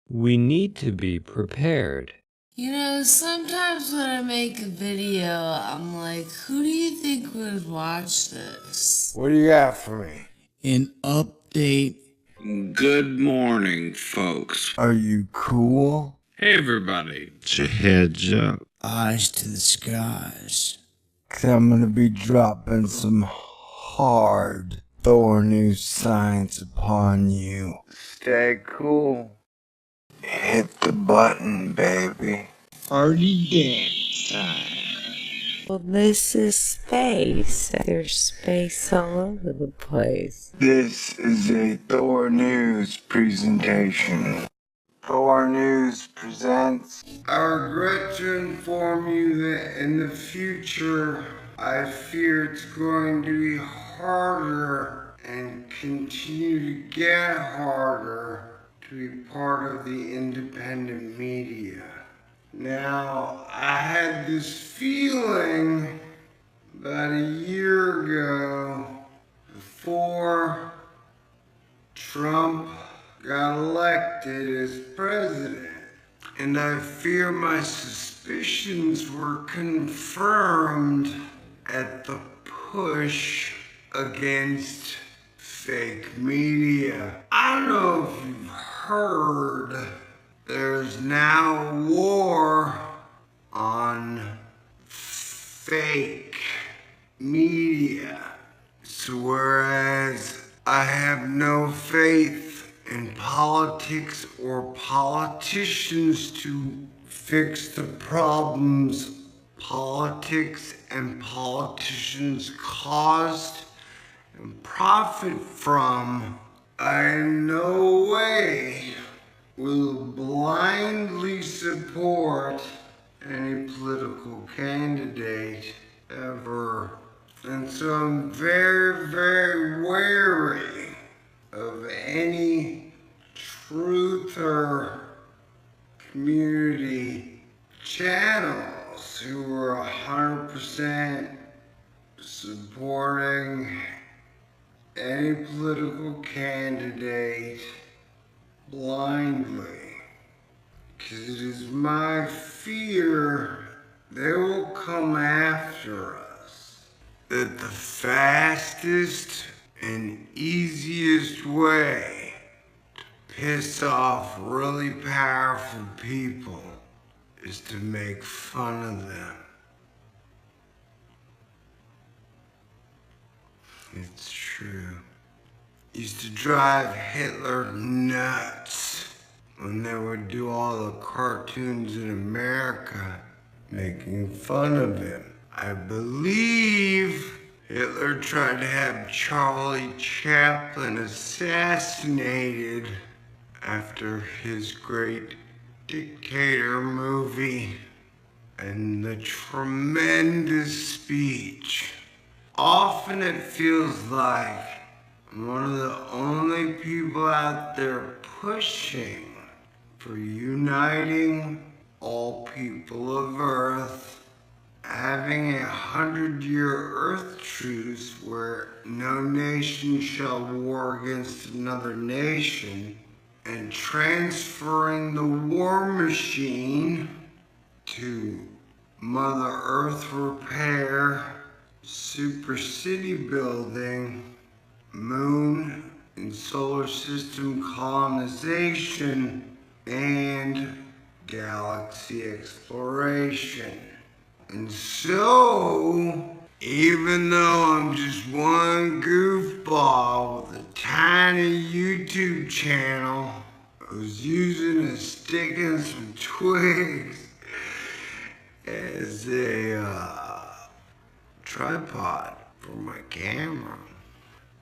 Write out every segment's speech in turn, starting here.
We need to be prepared. You know, sometimes when I make a video, I'm like, who do you think would watch this? What do you got for me? An update. Good morning, folks. Are you cool? Hey, everybody. It's your heads up. Eyes to the skies. 'Cause I'm gonna be dropping some hard thorny science upon you. Stay cool. Hit the button, baby. Party dance time. Well, this is space. There's space all over the place. This is a Thor News presentation. Thor News presents. I regret to inform you that in the future, I fear it's going to be harder and continue to get harder to be part of the independent media. Now, I had this feeling about a year ago, before Trump got elected as president, and I fear my suspicions were confirmed at the push against fake media. I don't know if you've heard, there's now a war on fake media. So whereas I have no faith in politics or politicians to fix the problems politics and politicians caused and profit from, I in no way will blindly support any political candidate ever. And so I'm very, very wary of any truther community channels who are 100% supporting any political candidate blindly. Because it is my fear they will come after us. That the fastest and easiest way to piss off really powerful people is to make fun of them. It's true. Used to drive Hitler nuts when they would do all the cartoons in America making fun of him. I believe Hitler tried to have Charlie Chaplin assassinated after his great dictator movie and the tremendous speech. Often it feels like I'm one of the only people out there pushing for uniting all people of Earth, having 100-year Earth truce where no nation shall war against another nation, and transferring the war machine to Mother Earth repair, super city building, moon and solar system colonization, and galaxy exploration. And so, even though I'm just one goofball with a tiny YouTube channel, I was using a stick and some twigs as a tripod for my camera.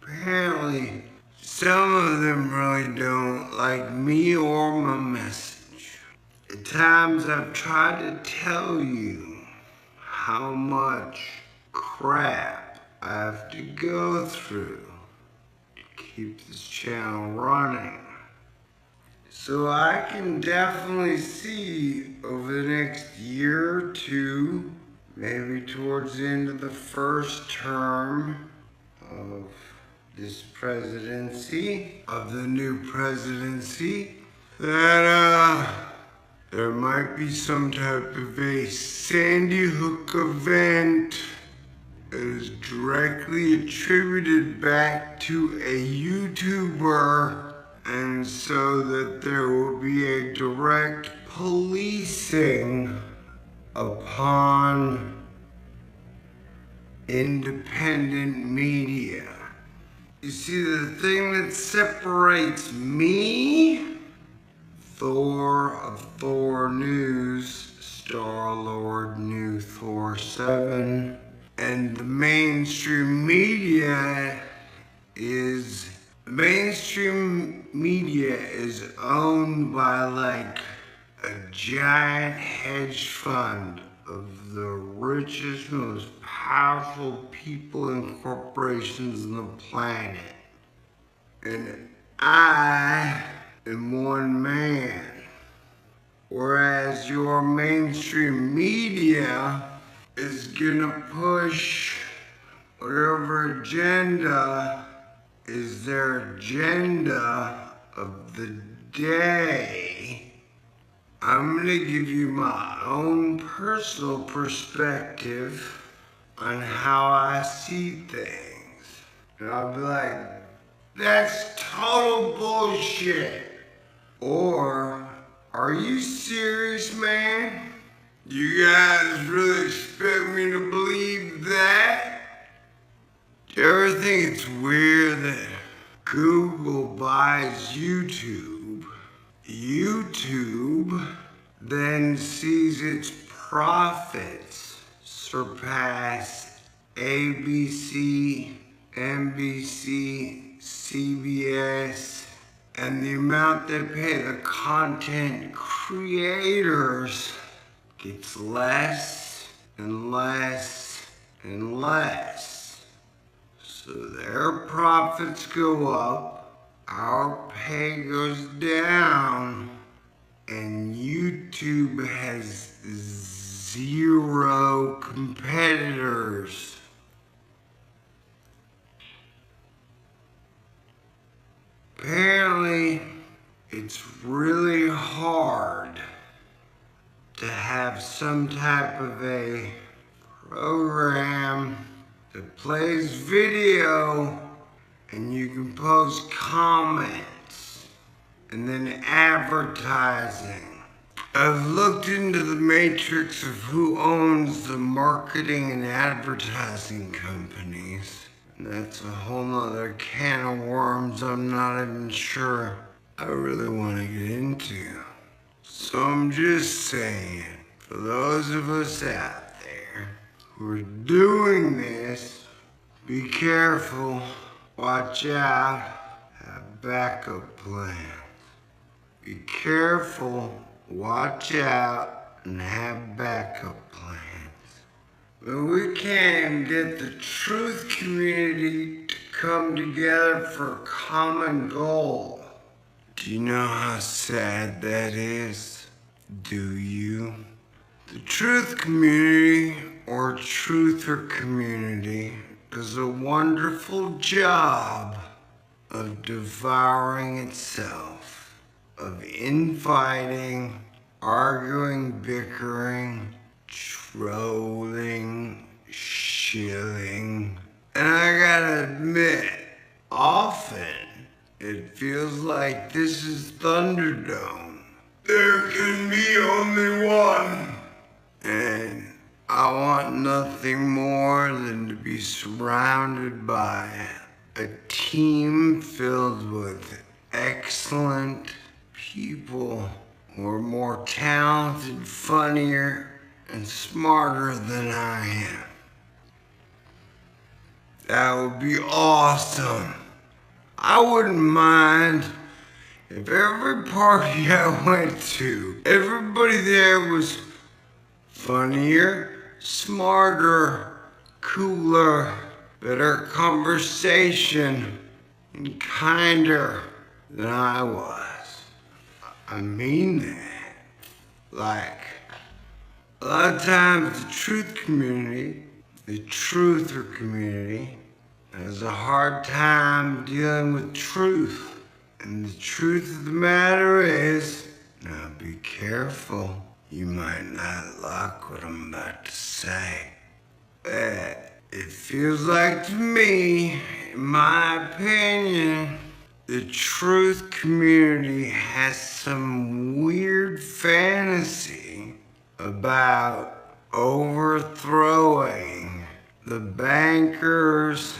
Apparently, some of them really don't like me or my message. At times I've tried to tell you how much crap I have to go through to keep this channel running. So I can definitely see over the next year or two, maybe towards the end of the first term of this presidency, of the new presidency, that there might be some type of a Sandy Hook event that is directly attributed back to a YouTuber, and so that there will be a direct policing upon independent media. You see, the thing that separates me, Thor of Thor News, Star-Lord New Thor 7, and the mainstream media is owned by like a giant hedge fund of the richest, most powerful people and corporations on the planet. And I am one man. Whereas your mainstream media is gonna push whatever agenda is their agenda of the day. I'm gonna give you my own personal perspective on how I see things. And I'll be like, that's total bullshit. Or, are you serious, man? You guys really expect me to believe that? Do you ever think it's weird that Google buys YouTube? YouTube then sees its profits surpass ABC, NBC, CBS, and the amount they pay the content creators gets less and less and less. So their profits go up, our pay goes down, and YouTube has zero competitors. Apparently, it's really hard to have some type of a program that plays video and you can post comments and then advertising. I've looked into the matrix of who owns the marketing and advertising companies. That's a whole nother can of worms I'm not even sure I really want to get into. So I'm just saying, for those of us out there who are doing this, be careful, watch out, have backup plans. Be careful, watch out, and have backup plans. But we can't even get the truth community to come together for a common goal. Do you know how sad that is? Do you? The truth community, or truther community, does a wonderful job of devouring itself, of infighting, arguing, bickering, trolling, shilling. And I gotta admit, often it feels like this is Thunderdome. There can be only one. And I want nothing more than to be surrounded by a team filled with excellent people who are more talented, funnier, and smarter than I am. That would be awesome. I wouldn't mind if every party I went to, everybody there was funnier, smarter, cooler, better conversation, and kinder than I was. I mean that. Like, a lot of times the truth community, the truther community, has a hard time dealing with truth. And the truth of the matter is, now be careful. You might not like what I'm about to say. It feels like to me, in my opinion, the truth community has some weird fantasy about overthrowing the bankers,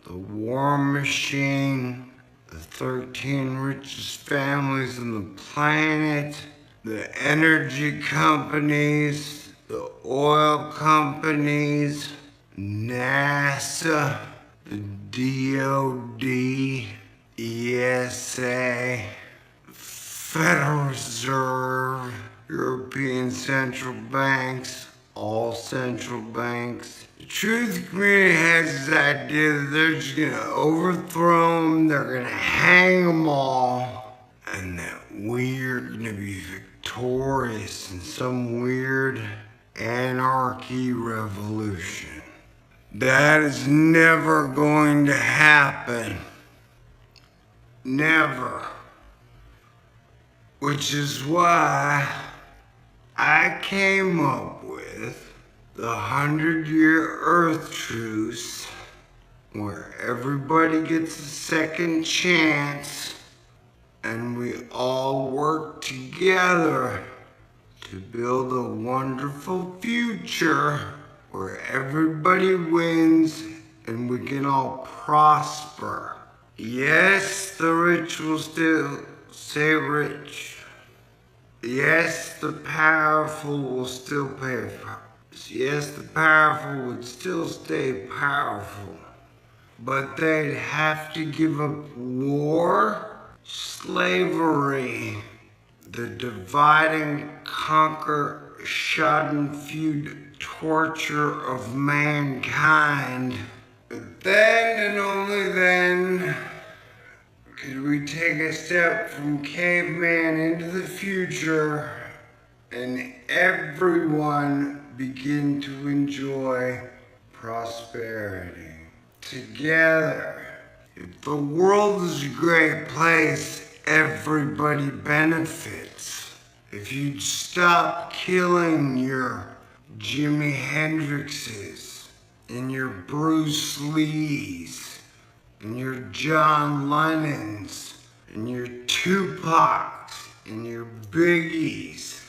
the war machine, the 13 richest families on the planet, the energy companies, the oil companies, NASA, the DOD, ESA, Federal Reserve, European central banks, all central banks. The truth community has this idea that they're just gonna overthrow them, they're gonna hang them all, and that we're gonna be victorious in some weird anarchy revolution. That is never going to happen. Never. Which is why I came up with the 100-year Earth Truce, where everybody gets a second chance and we all work together to build a wonderful future where everybody wins and we can all prosper. Yes, the rich will still stay rich. Yes, the powerful will still pay. Yes, the powerful would still stay powerful. But they'd have to give up war, slavery, the divide and conquer, schadenfreude torture of mankind. But then and only then could we take a step from caveman into the future and everyone begin to enjoy prosperity together. If the world is a great place, everybody benefits. If you'd stop killing your Jimi Hendrixes and your Bruce Lees and your John Lennons and your Tupacs and your Biggies,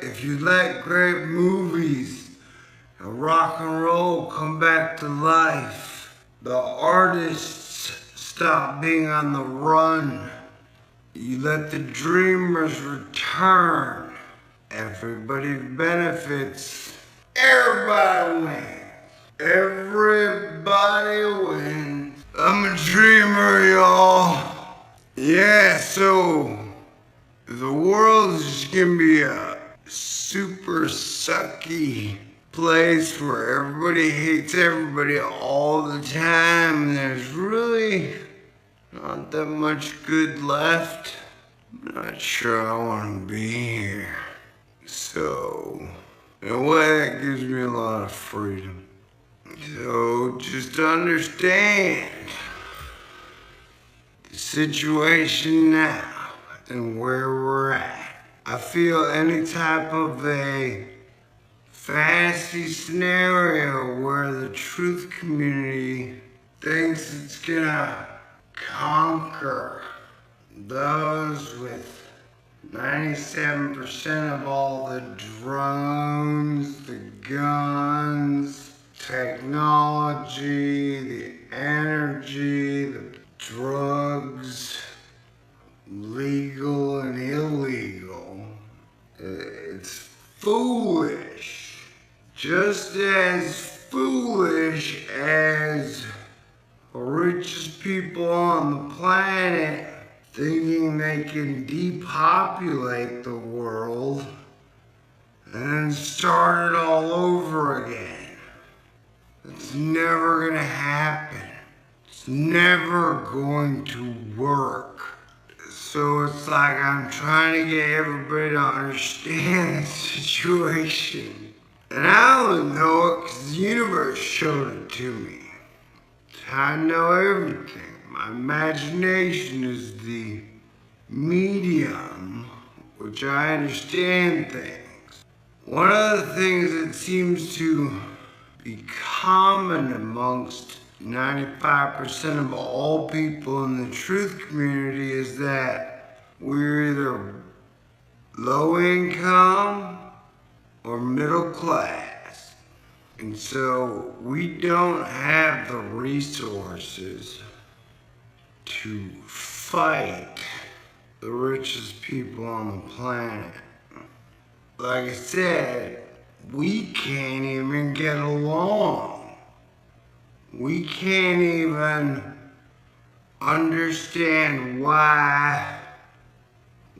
if you let great movies and rock and roll come back to life, the artists stop being on the run, you let the dreamers return, everybody benefits, everybody wins. Everybody wins. I'm a dreamer, y'all. Yeah, so the world is just gonna be a super sucky place where everybody hates everybody all the time. There's really not that much good left. I'm not sure I want to be here. So, in a way, that gives me a lot of freedom. So, just understand the situation now and where we're at. I feel any type of a fantasy scenario where the truth community thinks it's gonna conquer those with 97% of all the drones, the guns, technology, the energy, the drugs, legal and illegal. It's foolish. Just as foolish as the richest people on the planet thinking they can depopulate the world and then start it all over again. It's never gonna happen. It's never going to work. So it's like I'm trying to get everybody to understand the situation. And I only know it because the universe showed it to me. I know everything. My imagination is the medium which I understand things. One of the things that seems to be common amongst 95% of all people in the truth community is that we're either low income or middle class. And so we don't have the resources to fight the richest people on the planet. Like I said, we can't even get along. We can't even understand why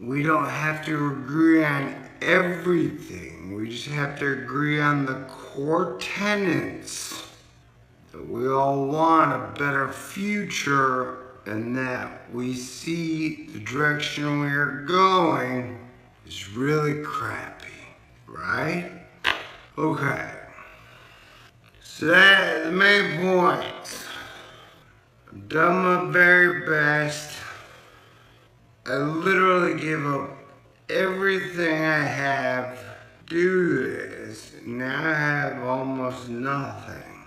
we don't have to agree on everything. We just have to agree on the core tenets that we all want a better future and that we see the direction we are going is really crappy, right? Okay. So that's the main points. I've done my very best. I literally give up everything I have to do this. Now I have almost nothing.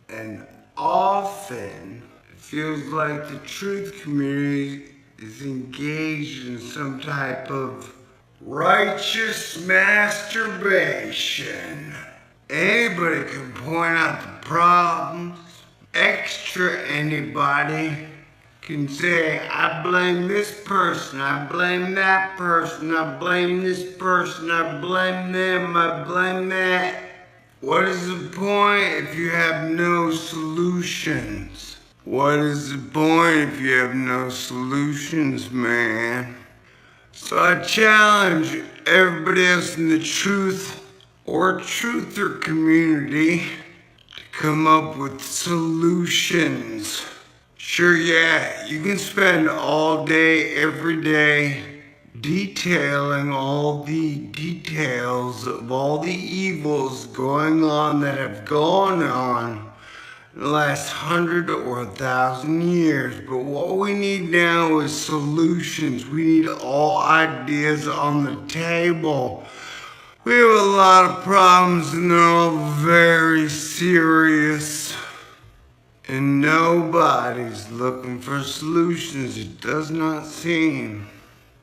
And often, it feels like the truth community is engaged in some type of righteous masturbation. Anybody can point out the problems. Extra anybody can say, I blame this person, I blame that person, I blame this person, I blame them, I blame that. What is the point if you have no solutions? What is the point if you have no solutions, man? So I challenge everybody else in the truth or truther community to come up with solutions. Sure, yeah, you can spend all day, every day, detailing all the details of all the evils going on that have gone on in the last 100 or 1,000 years. But what we need now is solutions. We need all ideas on the table. We have a lot of problems and they're all very serious. And nobody's looking for solutions, it does not seem.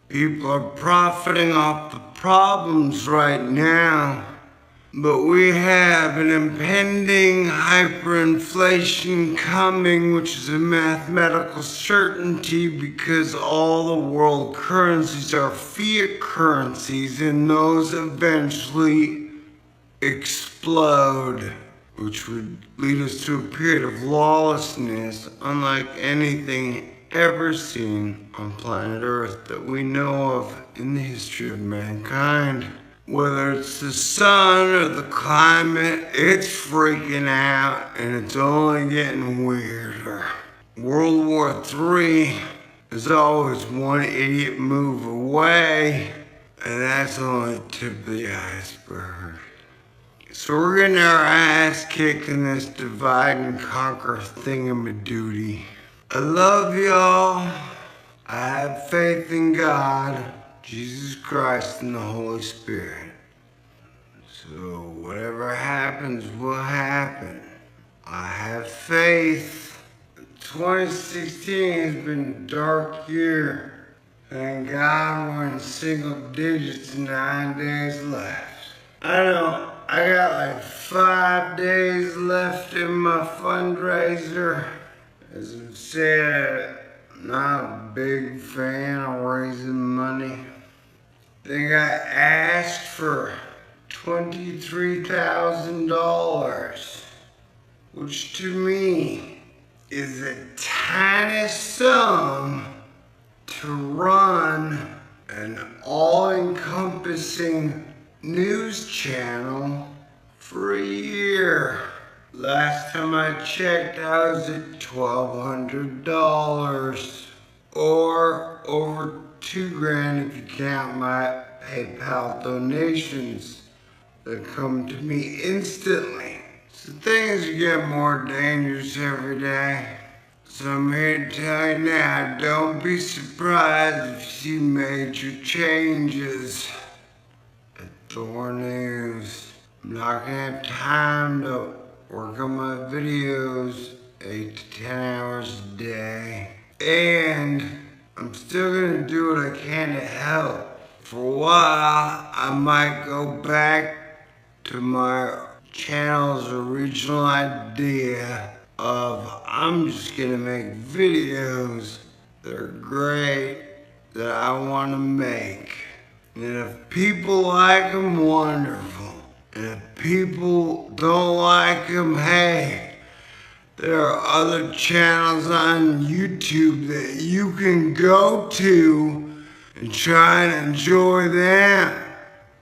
People are profiting off the problems right now, but we have an impending hyperinflation coming, which is a mathematical certainty because all the world currencies are fiat currencies and those eventually explode, which would lead us to a period of lawlessness unlike anything ever seen on planet Earth that we know of in the history of mankind. Whether it's the sun or the climate, it's freaking out and it's only getting weirder. World War III is always one idiot move away, and that's only the tip of the iceberg. So we're getting our ass kicked in this divide and conquer thingamadoody. I love y'all. I have faith in God, Jesus Christ, and the Holy Spirit. So whatever happens will happen. I have faith. 2016 has been a dark year. Thank God we're in single digits, 9 days left. I know. I got like 5 days left in my fundraiser. As I said, I'm not a big fan of raising money. I think I asked for $23,000, which to me is a tiny sum to run an all-encompassing news channel for a year. Last time I checked, I was at $1,200, or over $2,000 if you count my PayPal donations that come to me instantly. So things get more dangerous every day. So I'm here to tell you now, don't be surprised if you see major changes at Thor News. I'm not gonna have time to work on my videos 8 to 10 hours a day. And I'm still gonna do what I can to help. For a while, I might go back to my channel's original idea of I'm just gonna make videos that are great, that I wanna make. And if people like them, wonderful. And if people don't like them, hey, there are other channels on YouTube that you can go to and try and enjoy them.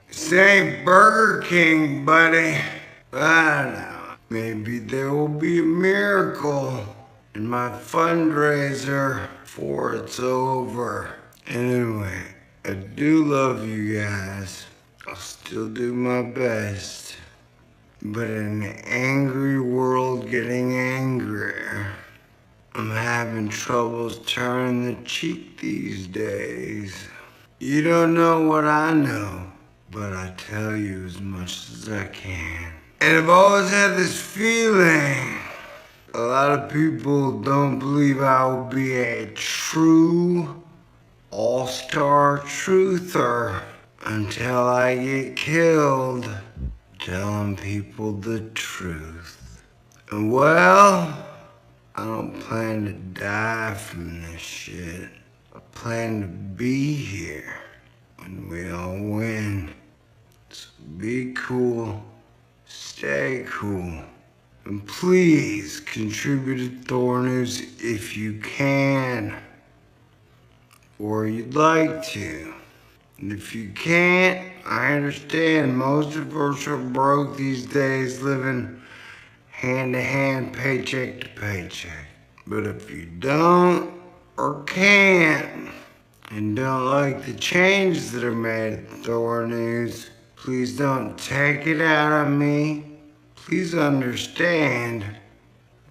This ain't Burger King, buddy. I don't know. Maybe there will be a miracle in my fundraiser before it's over. Anyway, I do love you guys. I'll still do my best. But in an angry world getting angrier, I'm having troubles turning the cheek these days. You don't know what I know, but I tell you as much as I can. And I've always had this feeling, a lot of people don't believe I will be a true all-star truther until I get killed telling people the truth. And well, I don't plan to die from this shit. I plan to be here when we all win. So be cool, stay cool, and please contribute to Thor News if you can, or you'd like to. And if you can't, I understand most of us are broke these days, living hand to hand, paycheck to paycheck. But if you don't or can't and don't like the changes that are made at Thor News, please don't take it out on me. Please understand,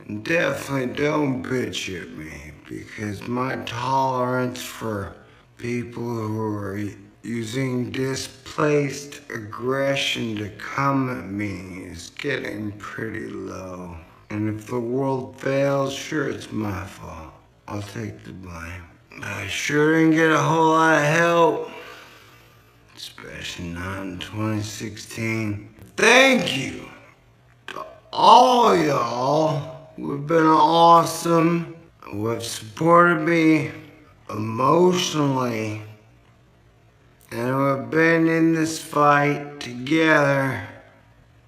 and definitely don't bitch at me, because my tolerance for people who are using displaced aggression to come at me is getting pretty low. And if the world fails, sure, it's my fault. I'll take the blame. I sure didn't get a whole lot of help, especially not in 2016. Thank you to all y'all who have been awesome, who have supported me emotionally, and who have been in this fight together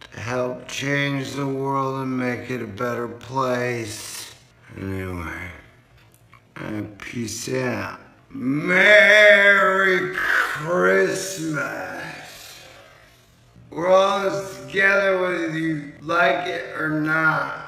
to help change the world and make it a better place. Anyway, peace out. Merry Christmas. We're all in this together whether you like it or not.